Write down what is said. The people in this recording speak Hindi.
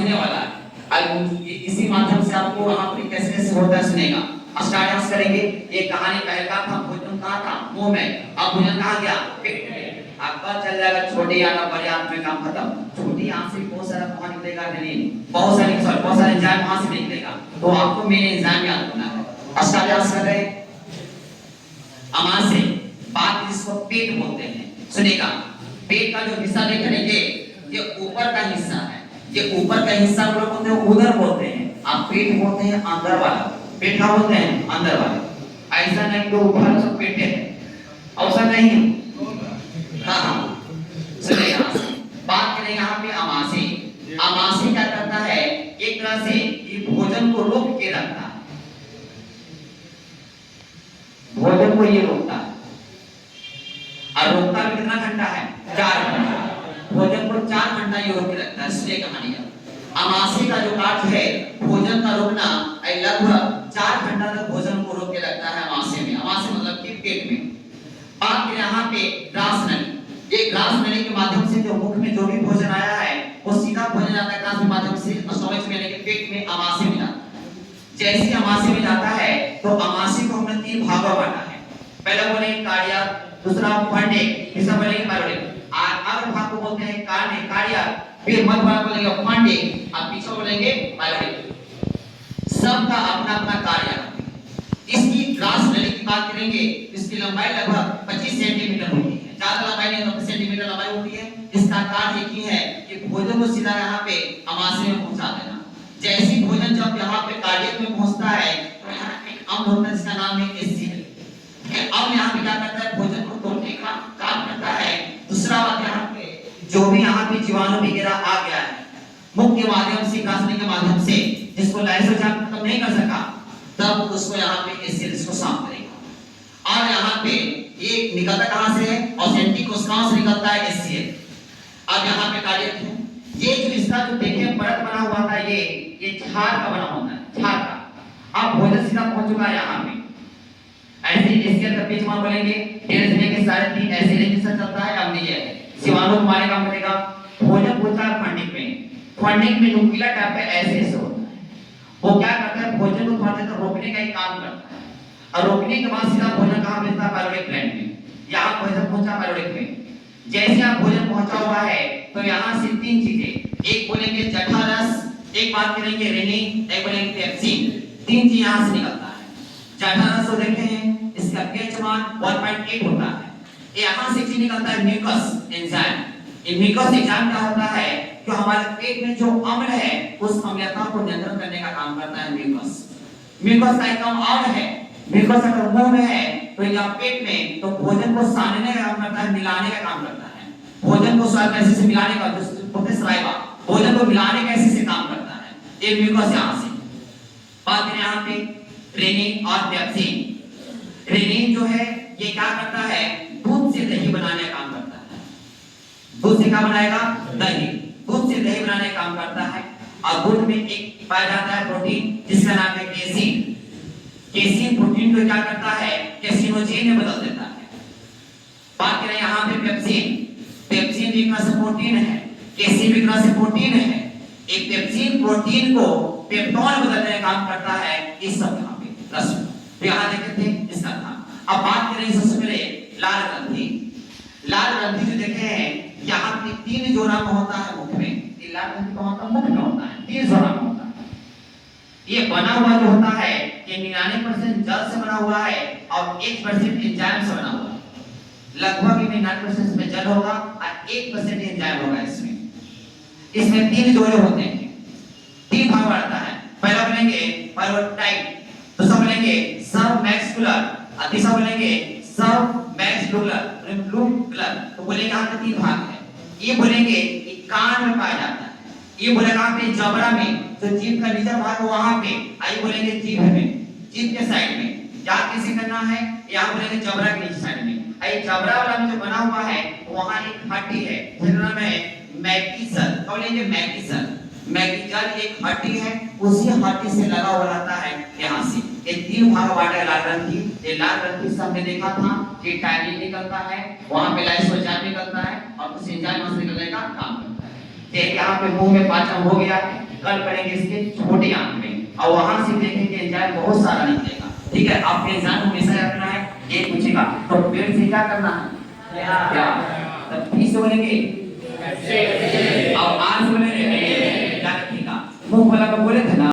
समझने वाला है। इसी माध्यम से आपको वहां पर कैसे कैसे होता है सुनेगा। स्टार्ट करेंगे। ये कहानी पहला था, भोजन कहा था मुंह में, अब भोजन कहा गया पेट में। आपका चल जाएगा छोटी आना बड़े आंत में काम खत्म। छोटी आंत से बहुत सारा वहां निकलेगा नहीं, बहुत सारे एंजाइम वहां से निकलेगा। तो आपको मेन एंजाइम याद करना है। स्टार्ट कर रहे अमाशय, बात जिसको पेट बोलते हैं। सुनेगा, पेट का जो हिस्सा देख रहे ये ऊपर का हिस्सा है। ये ऊपर का हिस्सा हम लोग बोलते हैं उधर बोलते हैं, आप पेट बोलते हैं अंदर वाला। पेट का बोलते हैं अंदर वाला। ऐसा नहीं तो ऊपर सब पेट है, ऐसा नहीं। हाँ सुनिए, बात करें यहाँ पे अमाशय। अमाशय क्या करता है, एक तरह से ये भोजन को रोक के रखता है। भोजन को ये रोकता है, और रोकता भी कितना घंटा है, 4 घंटा। भोजन को 4 घंटा ये रोक के रखता है। इसलिए कहानी है अमाशय का जो कार्य है भोजन का रोकना, लगभग 4 घंटा तक भोजन को रोक के रखता है अमाशय में। अमाशय मतलब कि पेट में। बात करें यहाँ पे ग्रास नली। ये ग्रास नली के माध्यम से जो मुख में जो भी भोजन आया है वो सीधा भोजन जाता है ग्रास के माध्यम से स्टमक में, यानी कि पेट में अमाशय में जाता है। जैसे अमाशय में जाता है तो अमाशय को हमने 3 भागों में बांटा है। पहला बोलेंगे कार्डिया, दूसरा फंडिक, तीसरा बोलेंगे पायरोडिक। अगर भाग को बोलते हैं कार्डिया, फिर मध्य भाग बोलेंगे फंडिक, और पीछे बोलेंगे पायरोडिक। सबका अपना अपना कार्य है। इसकी ग्रास नली की बात करेंगे, इसकी लंबाई लगभग 25 सेंटीमीटर होती है। ज्यादा लंबाई नहीं, 25 सेंटीमीटर लंबाई होती है। इसका कार्य एक ही है कि भोजन को सीधा यहाँ पे अमाशय में पहुंचा देना। जैसे भोजन जब यहाँ पे कार्डियक में पहुंचता है तो यहाँ एक अम्ल होता है जिसका नाम है एसिड। अब यहाँ पे क्या करता है, भोजन को तोड़ने का काम करता है। दूसरा बात यहाँ पे जो भी यहाँ पे जीवाणु वगैरह आ गया है मुख के माध्यम से, ग्रास नली के माध्यम से, जिसको लाइसोजाइम खत्म नहीं कर सका, तब उसको यहाँ पे एसिड इसको साफ करेगा। और यहाँ पे एक निकलता कहां से है, ऑसेंटिक कोशिकाओं से निकलता है एसिड। अब यहाँ पे कार्डियक है, ये जो इसका जो देखिए परत बना हुआ था, ये क्षार का बना होता है, क्षार का। अब भोजन सीधा पहुंच चुका है यहाँ पे। ऐसे एसिड का पेज मान बोलेंगे 1.5 से लेकर 3.5 ऐसे रेंज से चलता है। अब नहीं है जीवाणु को मारने का करेगा। भोजन पहुंचा है फंडिक में। फंडिक में न्यूक्लियर टाइप पे ऐसे होता है, वो क्या करता है, भोजन को थोड़ा देर रोकने का ही काम करता है। और रोकने के बाद सीधा भोजन कहां भेजता है, पायरोडिक ग्लैंड में। यहां भोजन पहुंचा पायरोडिक में। जैसे आप भोजन पहुंचा हुआ है तो यहां से 3 चीजें, एक बोलेंगे जठररस, एक बात करेंगे रेनिन, एक बोलेंगे पेप्सिन। 3 चीज यहां से निकलता है। जठररस को देखते हैं, इसका pH मान 1.8 होता है। यहां से चीज निकलता है म्यूकस एंजाइम। ये म्यूकस एंजाइम क्या होता है, जो हमारे पेट में जो अम्ल है उस अम्लता को नियंत्रण करने का काम करता है म्यूकस। म्यूकस का एक काम और है, म्यूकस अगर मुंह में है तो या पेट में, तो भोजन को सानने का काम करता है, मिलाने का काम करता है। भोजन को स्वाद ऐसे से मिलाने का, सलाइवा भोजन को मिलाने का ऐसे से काम करता है। ये म्यूकस यहां से। बात करें यहाँ पे रेनिन और पेप्सिन। रेनिन जो है ये क्या करता है, दूध से दही बनाने का काम करता है। दूध से क्या बनाएगा, दही। दूध से दही बनाने का काम करता है। और दूध में एक पाया जाता है प्रोटीन जिसका नाम है केसिन। केसिन प्रोटीन को क्या करता है, कैसिनोजेन में बदल देता है। बात करें यहाँ पे पेप्सिन। पेप्सिन एक तरह से प्रोटीन है, केसिन एक तरह से प्रोटीन है। एक पेप्सिन प्रोटीन को पेप्टोन में बदलने का काम करता है। इस सब यहाँ पे रस्म तो यहाँ देखते थे इसका था। अब बात करें सबसे पहले लाल ग्रंथि। लाल ग्रंथि जो देखे हैं यहाँ पे 3 जोड़ा में होता है मुख में। ये लाल ग्रंथि कहाँ होता है, मुख में होता है, 3 जोड़ा में होता है। ये बना हुआ जो होता है ये 99% जल से बना हुआ है और 1% एंजाइम से बना हुआ है। लगभग 99% में जल होगा और 1% एंजाइम होगा। इसमें 3 जोड़े होते हैं, 3 भाग बढ़ता है। पहला बोलेंगे पायरोटाइट, दूसरा बोलेंगे सबमैक्सुलर, और तीसरा बोलेंगे सबमैक्सुलर। तो बोलेंगे यहाँ पे 3 भाग है। ये बोलेंगे कि कान में पाया जाता है, ये बोलेगा यहाँ पे जबड़ा में, तो जीभ का नीचे भाग वहां पे, आइए बोलेंगे जीभ में, जीभ के साइड में। याद कैसे करना है, यहाँ बोलेंगे जबड़ा के नीचे साइड में। आइए जबड़ा वाला में जो बना हुआ है वहां एक हड्डी है जिसका नाम है मैकिसल। बोलेंगे मैकिसल। मैकिसल एक हड्डी है, उसी हड्डी से लगा हुआ रहता है यहाँ से। ये 3 भाग बांटा है लाल ग्रंथि। ये लाल ग्रंथि से हमने देखा था कि टाइनिन निकलता है, वहां पे लाइसोजाइम निकलता है और कुछ एंजाइम से निकलने का काम करता है। ये यहाँ पे मुंह में पाचन हो गया है, कल पढ़ेंगे इसके छोटे आंक में और वहां से देखेंगे एंजाइम बहुत सारा निकलेगा। ठीक है, आपके एग्जाम हमेशा रखना है, ये पूछेगा तो पेट से क्या करना है, क्या तब 30 बोलेंगे